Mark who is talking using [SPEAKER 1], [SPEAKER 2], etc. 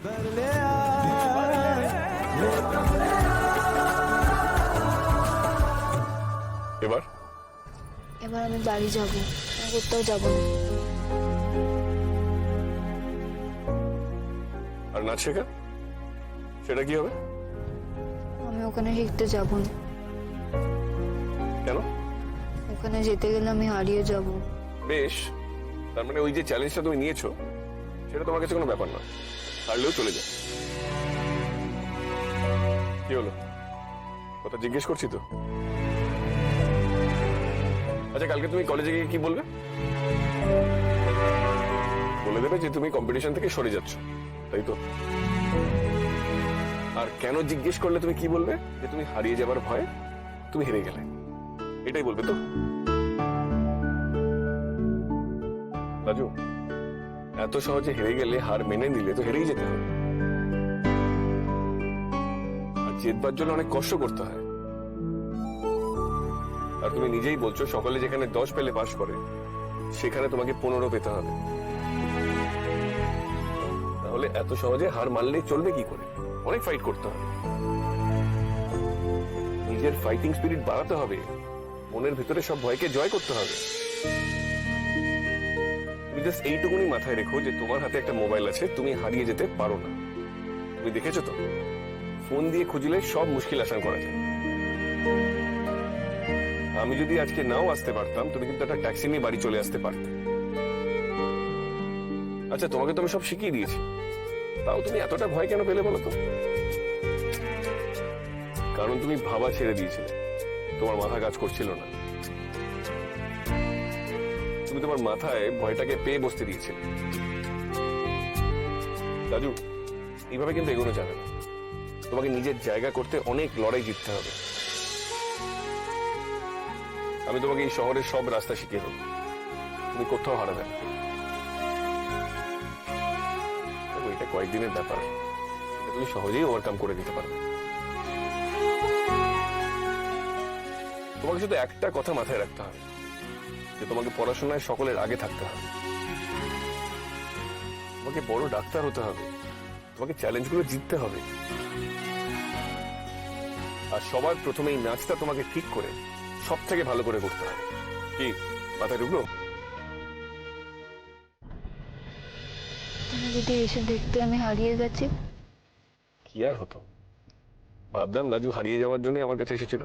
[SPEAKER 1] এবার
[SPEAKER 2] এবার আমি বাড়ি যাব, কোথাও যাব না।
[SPEAKER 1] আর নাচ শেখা সেটা কি হবে?
[SPEAKER 2] আমি ওখানে শিখতে যাব না।
[SPEAKER 1] কেন?
[SPEAKER 2] ওখানে যেতে গেলে আমি হারিয়ে যাব।
[SPEAKER 1] বেশ, তার মানে ওই যে চ্যালেঞ্জটা তুমি নিয়েছো সেটা তোমার কাছে কোনো ব্যাপার না, হারলেও চলে যায়। কি হলো, কথা জিজ্ঞেস করছি তো। আচ্ছা, কালকে তুমি কলেজে গিয়ে কি বলবে? বলে দেবে যে তুমি কম্পিটিশন থেকে সরে যাচ্ছ, তাই তো? আর কেন জিজ্ঞেস করলে তুমি কি বলবে? যে তুমি হারিয়ে যাবার ভয়ে তুমি হেরে গেলে, এটাই বলবে তো? রাজু, এত সহজে হেরে গেলে হার মেনে নিলে তো হেরেই যেতে হবে। আর জেতবার জন্য অনেক কষ্ট করতে হয়। আর তুমি নিজেই বলছো সকলে যেখানে 10 পেলে পাস করে সেখানে তোমাকে 15 পেতে হবে। তাহলে এত সহজে হার মানলেই চলবে কি করে? অনেক ফাইট করতে হবে, নিজের ফাইটিং স্পিরিট বাড়াতে হবে, মনের ভিতরে সব ভয়কে জয় করতে হবে। তুমি জাস্ট এইটুকুনি মাথায় রেখো যে তোমার হাতে একটা মোবাইল আছে, তুমি হারিয়ে যেতে পারো না। তুমি দেখেছো তো, ফোন দিয়ে খুঁজলে সব মুশকিল আসান করা যায়। আমি যদি আজকে নাও আসতে পারতাম, তুমি কিন্তু একটা ট্যাক্সি নিয়ে বাড়ি চলে আসতে পারতে। আচ্ছা, তোমাকে তো আমি সব শিখিয়ে দিয়েছি, তাও তুমি এতটা ভয় কেন পেলে বলো তো? কারণ তুমি ভাবা ছেড়ে দিয়েছিলে, তোমার মাথা কাজ করছিল না। তুমি তোমার মাথায় ভয়টাকে পেয়ে বসতে দিয়েছিলে। রাজু, এইভাবে কিন্তু এগোনো যাবে না। তোমাকে নিজের জায়গা করতে অনেক লড়াই জিততে হবে। আমি তোমাকে এই শহরের সব রাস্তা শিখিয়ে দেবো, তুমি কোথাও হারাবে না। এটা কয়েকদিনের ব্যাপার, এটা তুমি সহজেই ওভারকাম করে দিতে পারবে। তোমাকে শুধু একটা কথা মাথায় রাখতে হবে, যে তোমাকে পড়াশোনায় সকলের আগে থাকতে হবে, তোমাকে বড় ডাক্তার হতে হবে, তোমাকে চ্যালেঞ্জগুলো জিততে হবে। আর সবার প্রথমে এই নাচটা তোমাকে ঠিক করে সব থেকে ভালো করে করতে হবে। কি মাথায় ঢুকলো?
[SPEAKER 2] তুমি যদি এসে দেখতে আমি হারিয়ে গেছি?
[SPEAKER 1] কি আর হতো, ভাবলাম রাজু হারিয়ে যাওয়ার জন্য আমার কাছে এসেছিল।